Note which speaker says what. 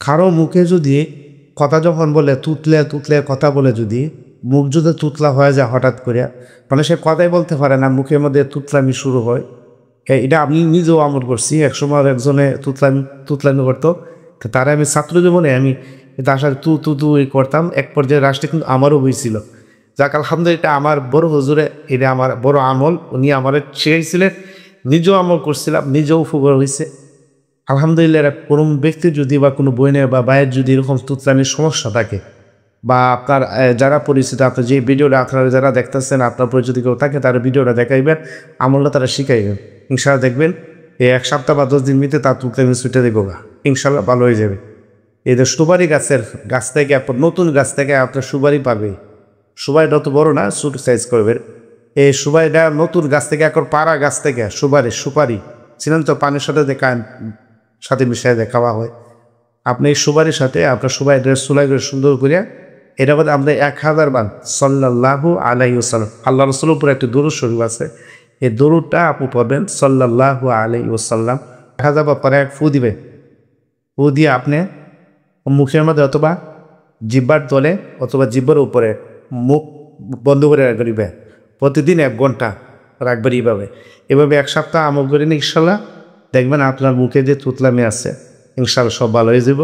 Speaker 1: কারো মুখে যদি কথা যখন বলে তুতলে তুতলে কথা বলে, যদি মুখ যদি তুতলা হয়ে যায় হঠাৎ করে, মানে সে কথাই বলতে পারে না, মুখের মধ্যে তুতলামি শুরু হয়। এটা আমি নিজেও আমল করছি। একসময় একজনে তুতলামি করতো, তো তারা আমি ছাত্র জীবনে আমি তার সাথে তু তু তু করতাম। এক পর্যায়ে রাষ্ট্রে কিন্তু আমারও হয়েছিল। যাক আলহামদুলিল্লাহ, এটা আমার বড় হুজুরে, এটা আমার বড় আমল, উনি আমার শিখাইছিলেন, নিজেও আমল করছিলাম, নিজেও উপকার হয়েছে আলহামদুলিল্লাহ। কোনো ব্যক্তি যদি বা কোনো বোনের বা ভাইয়ের যদি এরকম তুতলামির সমস্যা থাকে, বা আপনার যারা পরিচিত, আপনার যে ভিডিওটা আপনারা যারা দেখতেছেন, আপনার পরিচিত কেউ থাকে, তার ভিডিওটা দেখাইবেন, আমলটা তারা শিখাইবেন। ইনশাআল্লাহ দেখবেন এই 1 সপ্তাহ বা 10 দিন ভিতরে তার তুতলামি ছুটে দেবো, ইনশাআল্লাহ ভালো হয়ে যাবে। এদের সুপারি গাছ থেকে আপনার নতুন গাছ থেকে আপনার সুপারি পাবে। সুপারিটা অত বড় না, ছোট সাইজ করবেন। এই সুপারিটা নতুন গাছ থেকে, এখন পাড়া গাছ থেকে সুপারি ছিলেন তো, পানির সাথে মিশিয়ে খাওয়া হয়। আপনি এই সুপারির সাথে আপনার সুপারিটা চুলাই করে সুন্দর করে, এটা বলতে আমরা 1000 বার সাল্লাল্লাহু আলাইহি ওয়াসাল্লাম, আল্লাহ রাসূলের উপর একটা দরুদ শরীফ আছে, এই দরুদটা আপনি পড়বেন সাল্লাল্লাহু আলাইহি ওয়াসাল্লাম। 1000 বার পরে ফু দিবে, ফু দিয়ে আপনি মুখের মধ্যে অথবা জিহ্বার তলে অথবা জিহ্বার উপরে মুখ বন্ধ করে রাখবে। প্রতিদিন 1 ঘন্টা রাখবেন। এভাবে 1 সপ্তাহ আমল করেন, ইনশাল্লাহ দেখবেন আপনার মুখে যে তুতলামি আছে ইনশাল্লাহ সব ভালো হয়ে যাব।